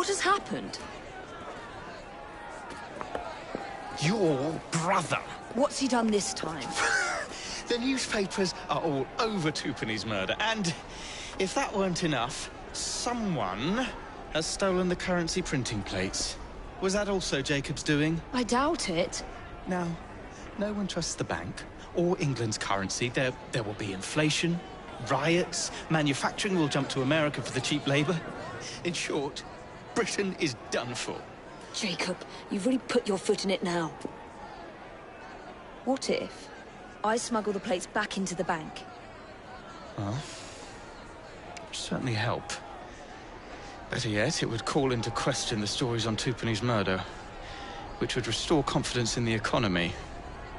What has happened? Your brother. What's he done this time? The newspapers are all over Twopenny's murder, and if that weren't enough, someone has stolen the currency printing plates. Was that also Jacob's doing? I doubt it. Now, no one trusts the bank or England's currency. There will be inflation, riots, manufacturing will jump to America for the cheap labor. In short, Britain is done for. Jacob, you've really put your foot in it now. What if I smuggle the plates back into the bank? Well, it'd certainly help. Better yet, it would call into question the stories on Twopenny's murder, which would restore confidence in the economy.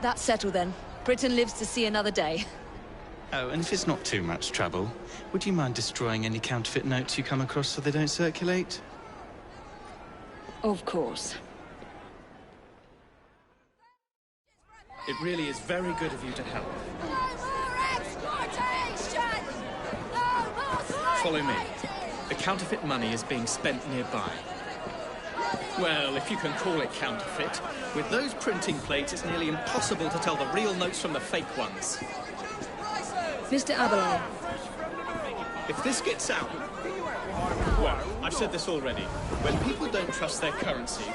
That's settled then. Britain lives to see another day. Oh, and if it's not too much trouble, would you mind destroying any counterfeit notes you come across so they don't circulate? Of course. It really is very good of you to help. Follow me. The counterfeit money is being spent nearby. Well, if you can call it counterfeit. With those printing plates, it's nearly impossible to tell the real notes from the fake ones. Mr. Aberline. If this gets out... Well, I've said this already. When people don't trust their currency,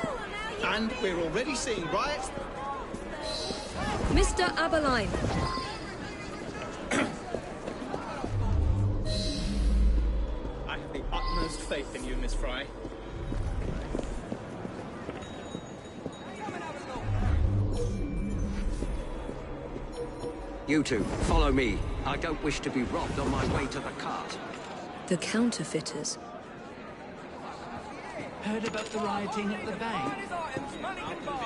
and we're already seeing riots... Mr. Aberline. I have the utmost faith in you, Miss Frye. You two, follow me. I don't wish to be robbed on my way to the cart. The counterfeiters. Heard about the rioting at the bank?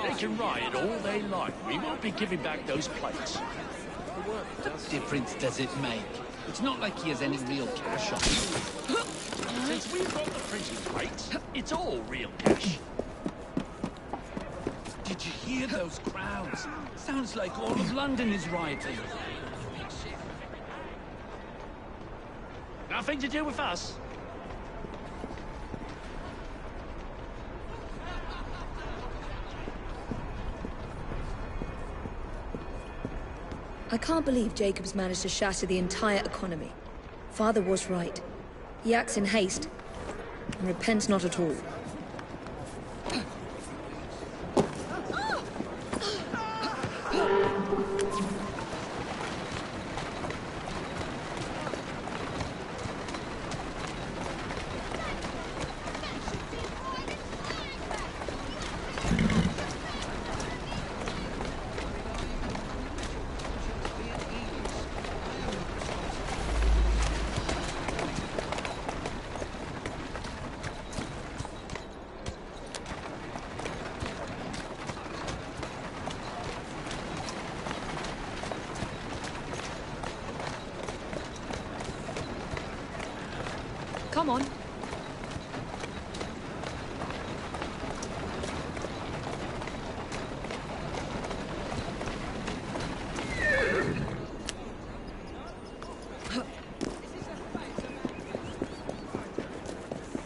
They can riot all they like. We won't be giving back those plates. What difference does it make? It's not like he has any real cash on him. Since we've got the printing plates, it's all real cash. Did you hear those crowds? Sounds like all of London is rioting. Nothing to do with us. I can't believe Jacob's managed to shatter the entire economy. Father was right. He acts in haste, and repents not at all. Come on.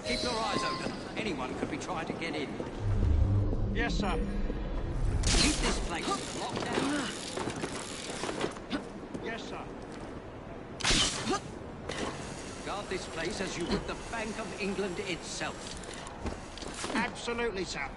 Keep your eyes open. Anyone could be trying to get in. Yes, sir. Keep this place locked down. Yes, sir. Guard this place as you would the Bank of England itself. Absolutely, sir.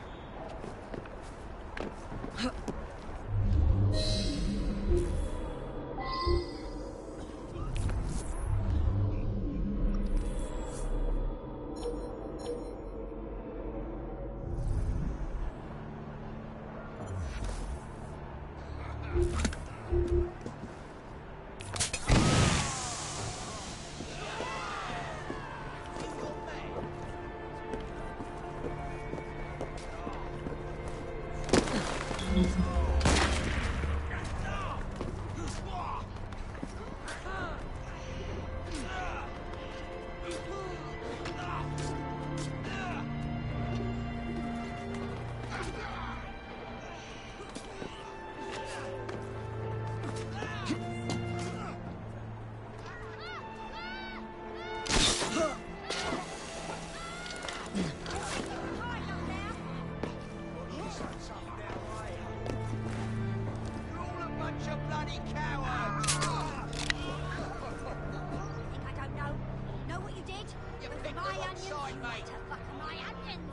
My onions. Side, mate. My onions.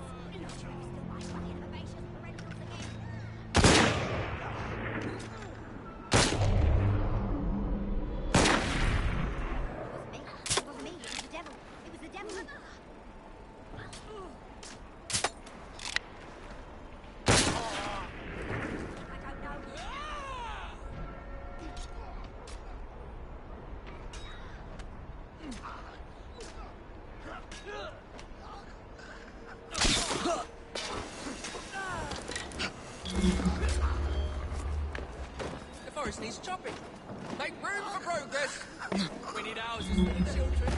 The forest needs chopping. Make room for progress. We need houses for the children.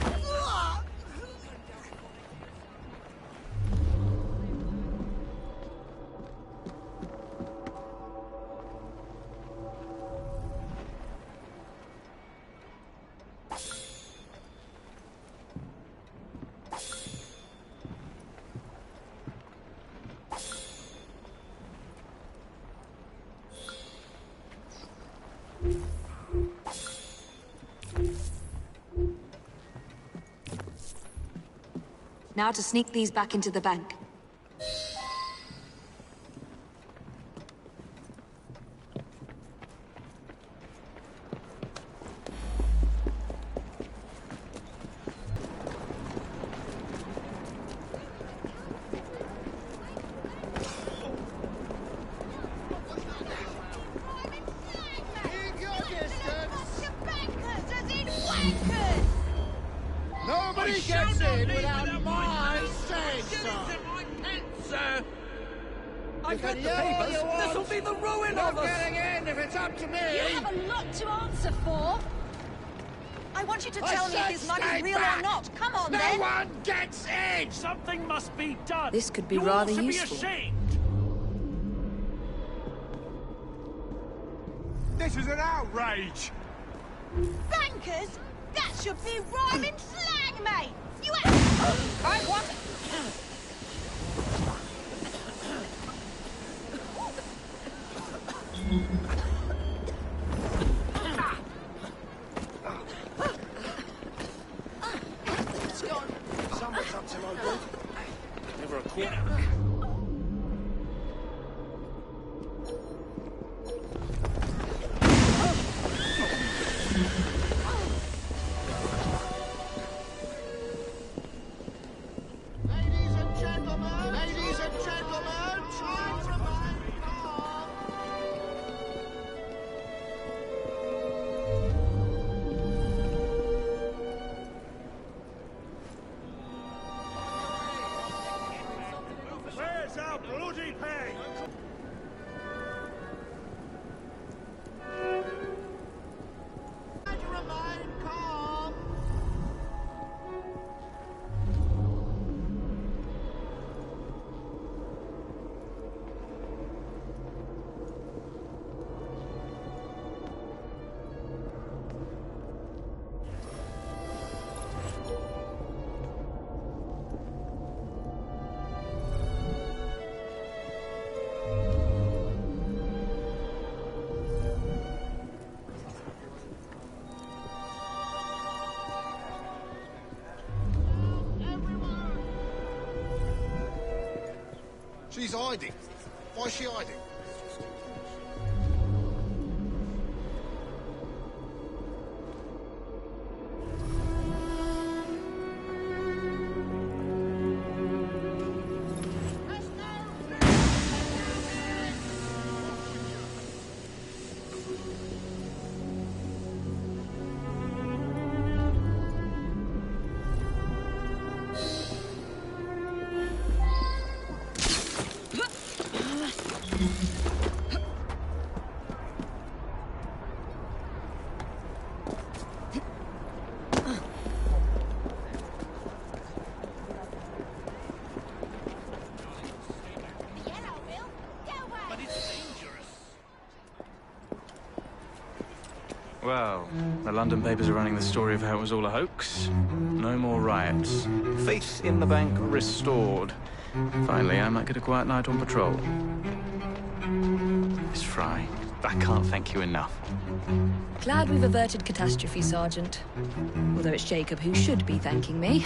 Now to sneak these back into the bank. Nobody gets in without my say so. I've read the papers. This'll be the ruin Not of us. getting in if it's up to me. You have a lot to answer for. I want you to tell me if his money's real or not. Come on, no then. No one gets in. Something must be done. This could be you rather ought to useful. Be ashamed. This is an outrage. Bankers? That should be rhyming slang, mate. You have... I want... Someone's up to no good. Never a quarter. Ladies and gentlemen, try to remain calm. Where's our bloody pay? Try to remain calm. She's hiding. Why's she hiding? Well, the London papers are running the story of how it was all a hoax. No more riots. Faith in the bank restored. Finally, I might get a quiet night on patrol. Miss Frye, I can't thank you enough. Glad we've averted catastrophe, Sergeant. Although it's Jacob who should be thanking me.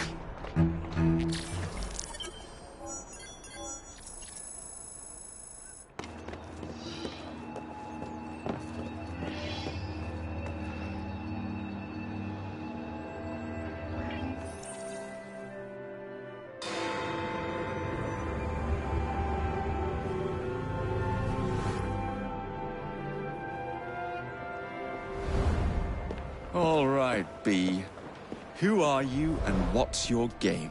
All right, B. Who are you and what's your game?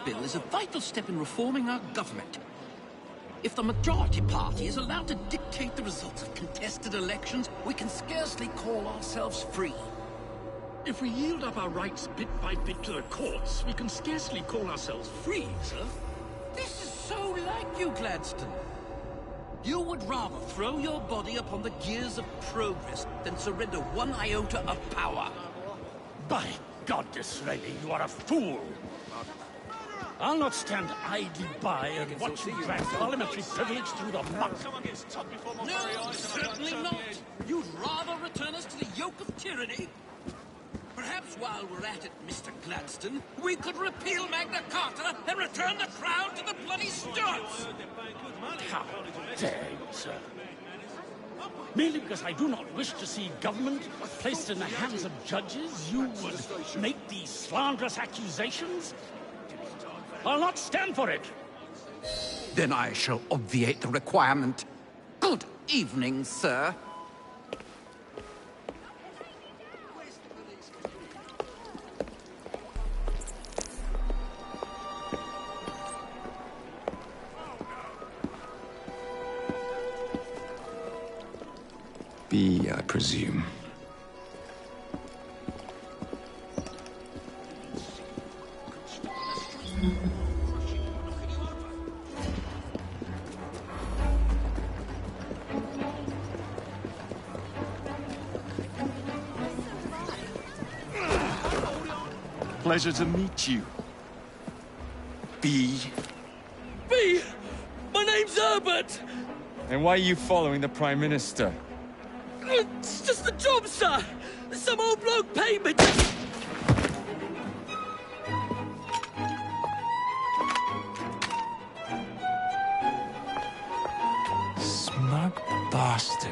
Bill is a vital step in reforming our government. If the majority party is allowed to dictate the results of contested elections, we can scarcely call ourselves free. If we yield up our rights bit by bit to the courts, we can scarcely call ourselves free, sir. This is so like you, Gladstone. You would rather throw your body upon the gears of progress than surrender one iota of power. By God, Disraeli, you are a fool! I'll not stand idly by and watch you drag parliamentary privilege through the muck. No, certainly not. You'd rather return us to the yoke of tyranny? Perhaps while we're at it, Mr. Gladstone, we could repeal Magna Carta and return the crown to the bloody Stuarts! How dare you, sir? Merely because I do not wish to see government placed in the hands of judges, you would make these slanderous accusations? I'll not stand for it! Then I shall obviate the requirement. Good evening, sir. B, I presume. Pleasure to meet you. B. B! My name's Herbert! And why are you following the Prime Minister? It's just a job, sir! Some old bloke paid me Smug bastard.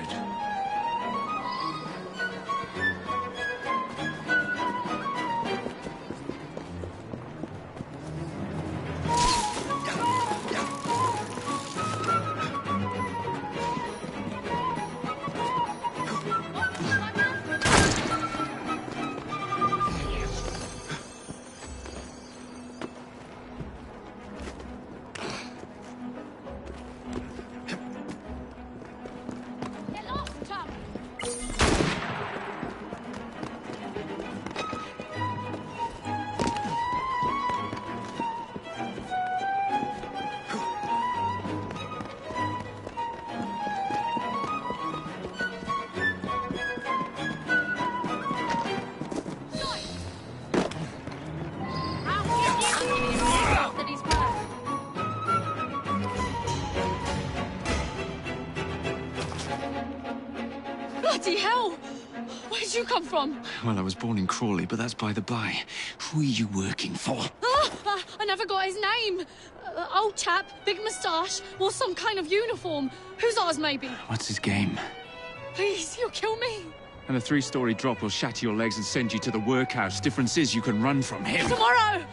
Bloody hell! Where'd you come from? Well, I was born in Crawley, but that's by the by. Who are you working for? I never got his name. Old chap, big moustache, wore some kind of uniform. Who's ours, maybe? What's his game? Please, you'll kill me. And a 3-story drop will shatter your legs and send you to the workhouse. Difference is you can run from him. Tomorrow!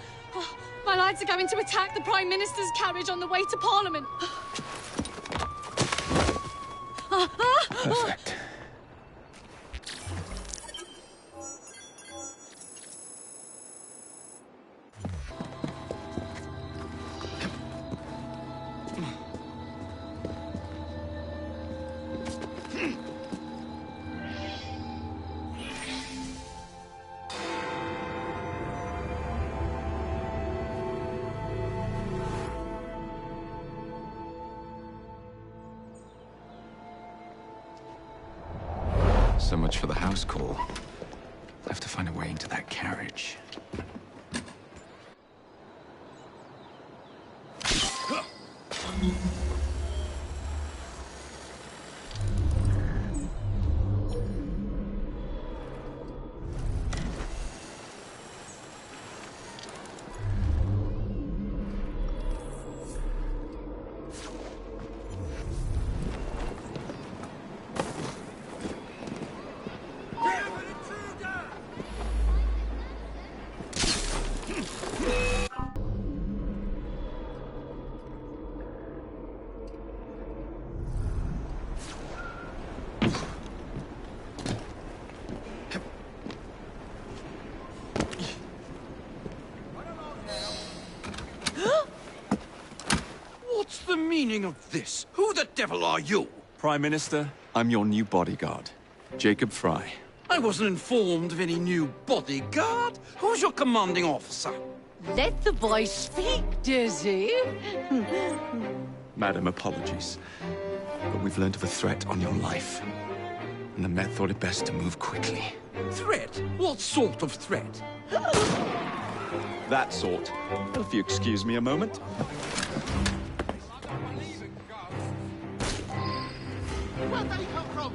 My lads are going to attack the Prime Minister's carriage on the way to Parliament. Perfect. So much for the house call. I have to find a way into that carriage. meaning of this? Who the devil are you? Prime Minister, I'm your new bodyguard, Jacob Frye. I wasn't informed of any new bodyguard. Who's your commanding officer? Let the boy speak, Dizzy. Madam, apologies. But we've learned of a threat on your life. And the Met thought it best to move quickly. Threat? What sort of threat? That sort. If you excuse me a moment. Where'd they come from?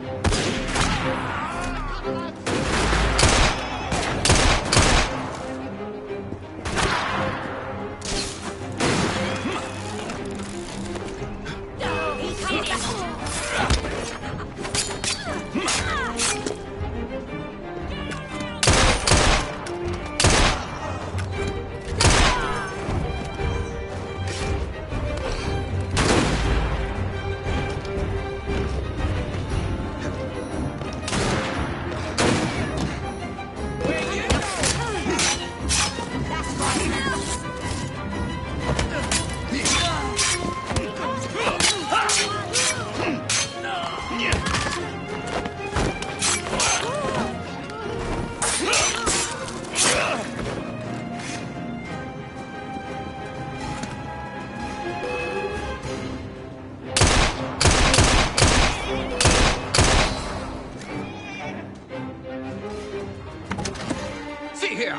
Here!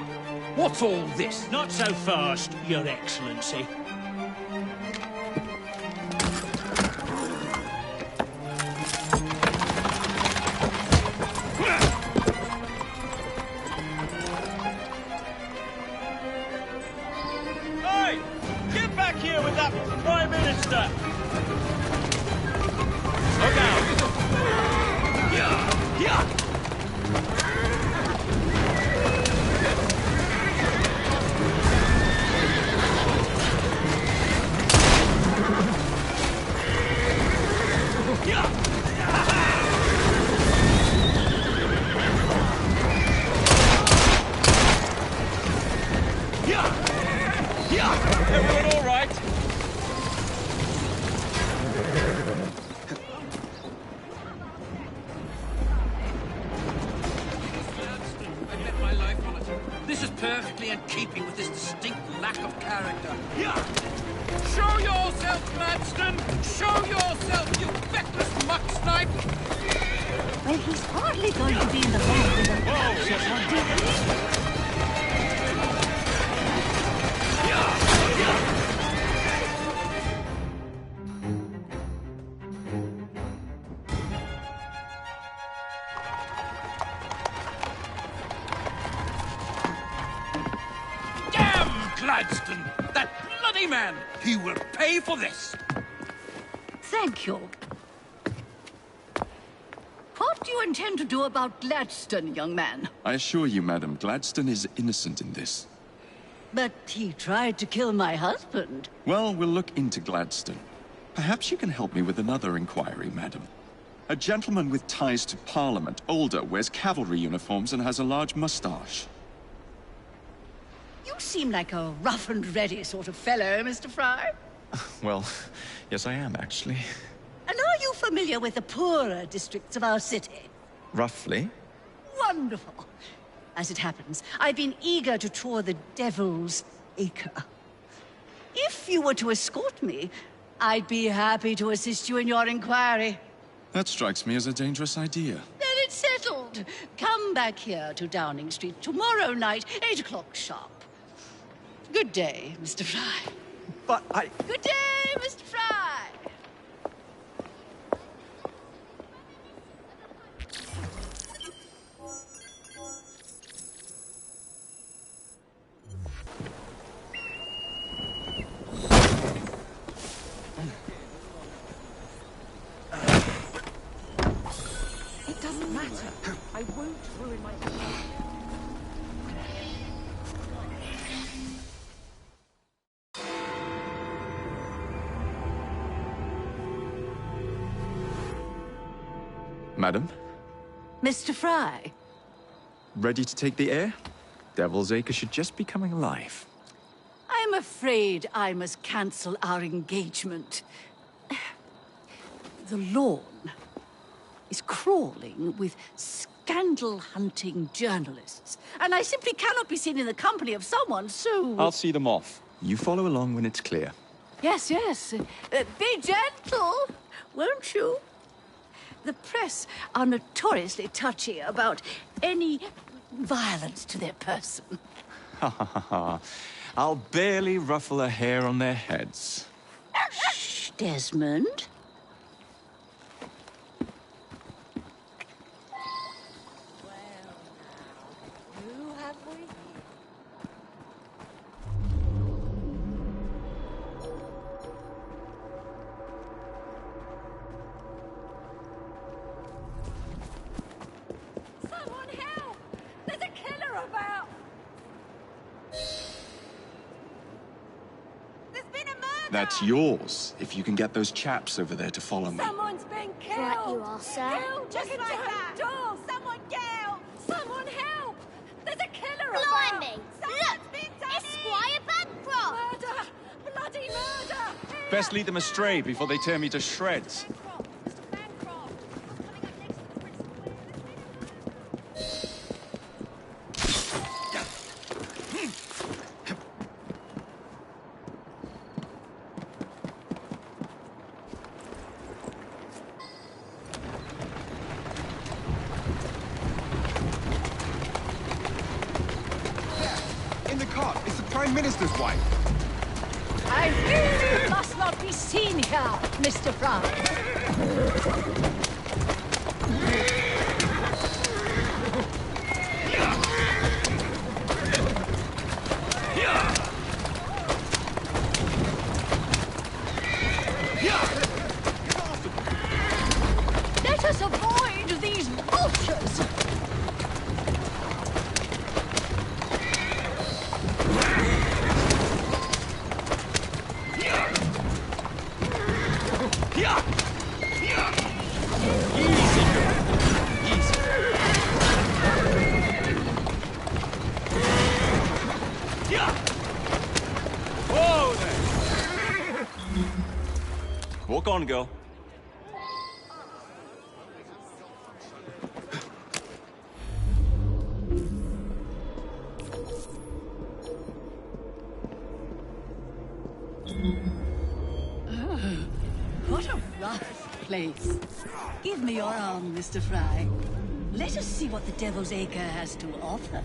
What's all this? Not so fast, Your Excellency. Hey! Get back here with that Prime Minister! Look out! Yeah! Yeah! Everyone all right? I bet my life on it. This is perfectly in keeping with this distinct lack of character. Yeah! Show yourself, Gladstone! Show yourself, you feckless muck snipe! Well, he's hardly going to be in the hall with a capture or Dickens. Gladstone! That bloody man! He will pay for this! Thank you. What do you intend to do about Gladstone, young man? I assure you, Madam, Gladstone is innocent in this. But he tried to kill my husband. Well, we'll look into Gladstone. Perhaps you can help me with another inquiry, Madam. A gentleman with ties to Parliament, older, wears cavalry uniforms and has a large moustache. You seem like a rough and ready sort of fellow, Mr. Frye. Well, yes I am, actually. And are you familiar with the poorer districts of our city? Roughly. Wonderful. As it happens, I've been eager to tour the Devil's Acre. If you were to escort me, I'd be happy to assist you in your inquiry. That strikes me as a dangerous idea. Then it's settled. Come back here to Downing Street tomorrow night, 8 o'clock sharp. Good day, Mr. Frye. But I... Good day, Mr. Frye! It doesn't matter. I won't ruin my... Madam? Mr. Frye? Ready to take the air? Devil's Acre should just be coming alive. I'm afraid I must cancel our engagement. The lawn is crawling with scandal-hunting journalists, and I simply cannot be seen in the company of someone so... I'll see them off. You follow along when it's clear. Yes, yes. Be gentle, won't you? The press are notoriously touchy about any violence to their person. Ha ha ha ha. I'll barely ruffle a hair on their heads. Shh, Desmond. That's yours, if you can get those chaps over there to follow me. Someone's been killed! Right you are, sir. Killed! Just like that! Door! Someone get out! Someone help! There's a killer Blimey! Someone's been done It's Squire Bancroft! Murder! Bloody murder! Best lead them astray before they tear me to shreds. Minister's wife. I really must not be seen here, Mr. Frye. Let us avoid these vultures. Walk on, girl. What a rough place. Give me your arm, Mr. Frye. Let us see what the Devil's Acre has to offer.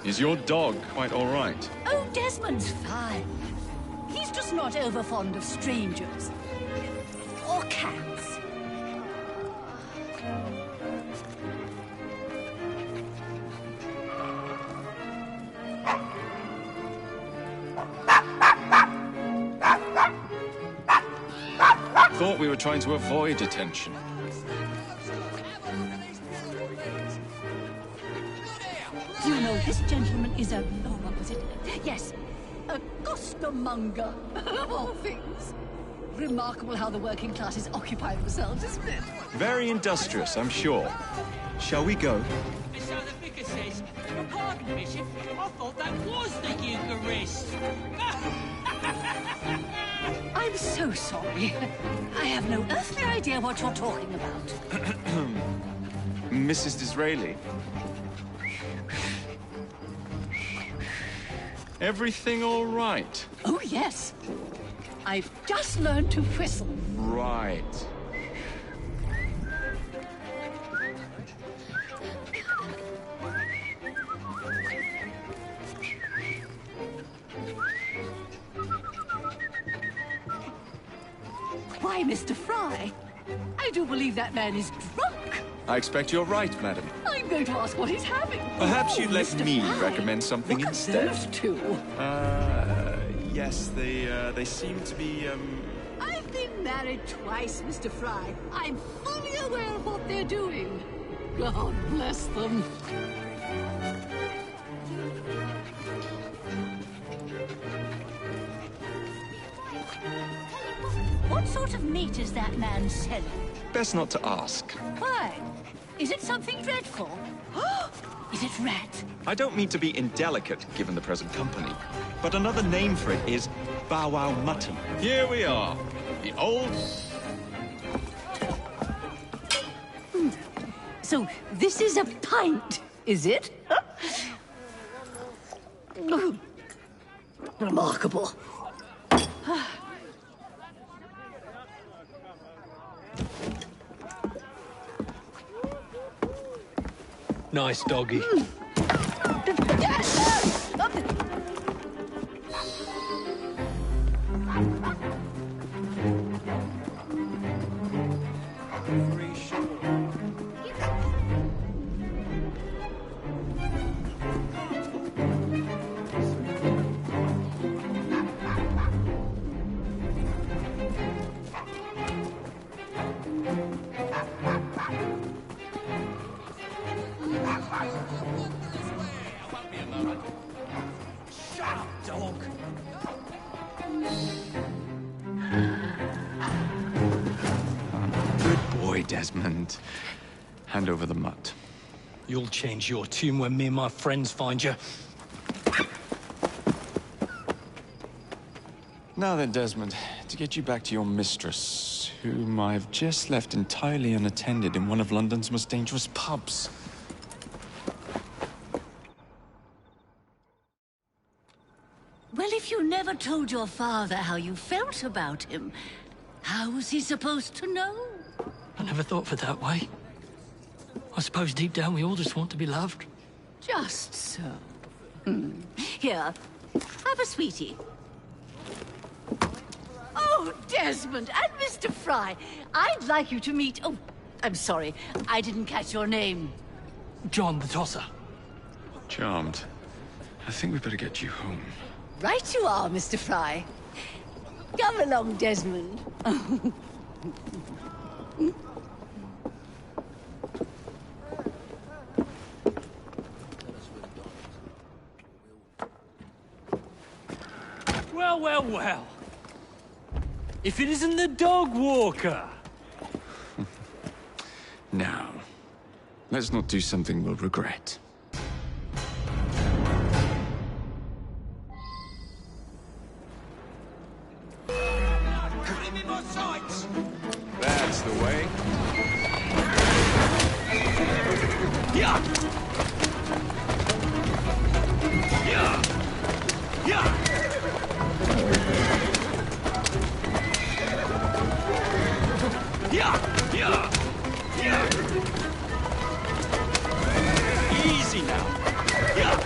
Is your dog quite all right? Oh, Desmond's fine. He's just not over fond of strangers. Or cats. Thought we were trying to avoid detention. You know, this gentleman is a... Oh, what was it? Yes, a costermonger, of all things. Remarkable how the working classes occupy themselves, isn't it? Very industrious, I'm sure. Shall we go? So the vicar says, "Your pardon, Bishop, I thought that was the Eucharist." I'm so sorry. I have no earthly idea what you're talking about. Mrs. Disraeli. Everything all right? Oh, yes. I've just learned to whistle. Right. Why, Mr. Frye, I do believe that man is drunk. I expect you're right, madam. I'm going to ask what he's having. Perhaps Oh, you'd let Mr. me Frye, recommend something look instead. At those two. Yes, they seem to be, I've been married twice, Mr. Frye. I'm fully aware of what they're doing. God bless them. sort of meat is that man selling? Best not to ask. Why? Is it something dreadful? Is it rat? I don't mean to be indelicate, given the present company, but another name for it is bow wow mutton. Here we are. The old... So, this is a pint, is it? Remarkable. Nice doggy. Desmond, hand over the mutt. You'll change your tune when me and my friends find you. Now then, Desmond, to get you back to your mistress, whom I've just left entirely unattended in one of London's most dangerous pubs. Well, if you never told your father how you felt about him, how was he supposed to know? I never thought of it that way. I suppose deep down we all just want to be loved. Just so. Here, have a sweetie. Oh, Desmond and Mr. Frye, I'd like you to meet... Oh, I'm sorry, I didn't catch your name. John the Tosser. Charmed. I think we better get you home. Right you are, Mr. Frye. Come along, Desmond. Well, well, well. If it isn't the dog walker. Now, let's not do something we'll regret. Give me more sights! That's the way. Yeah! Yeah! Yeah! Yeah! Yeah! Yeah! Easy now. Yeah!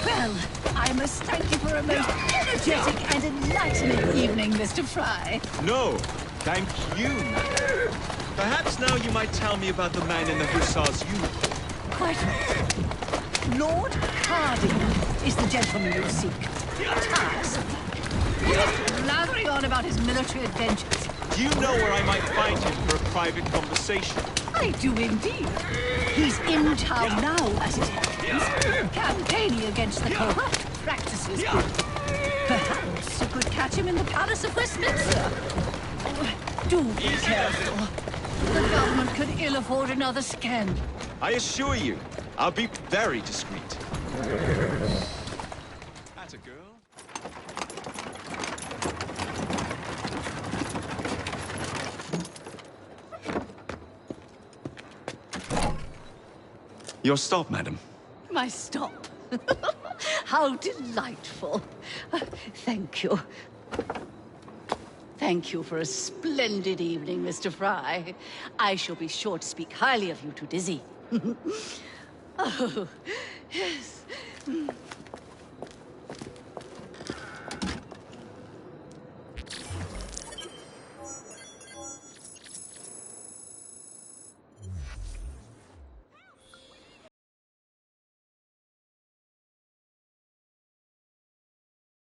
Well, I must thank you for a most energetic and enlightening evening, Mr. Frye. No, thank you, madam. Perhaps now you might tell me about the man in the hussar's uniform. Quite right. Lord Harding is the gentleman you seek. Taz. He's blathering on about his military adventures. Do you know where I might find him for a private conversation? I do indeed. He's in town now, as it happens, campaigning against the corrupt practices. Perhaps you could catch him in the Palace of Westminster. Do be careful. The government could ill afford another scandal. I assure you, I'll be very discreet. That's a girl. Your stop, madam. My stop. How delightful. Thank you. Thank you for a splendid evening, Mr. Frye. I shall be sure to speak highly of you to Dizzy. Oh, yes.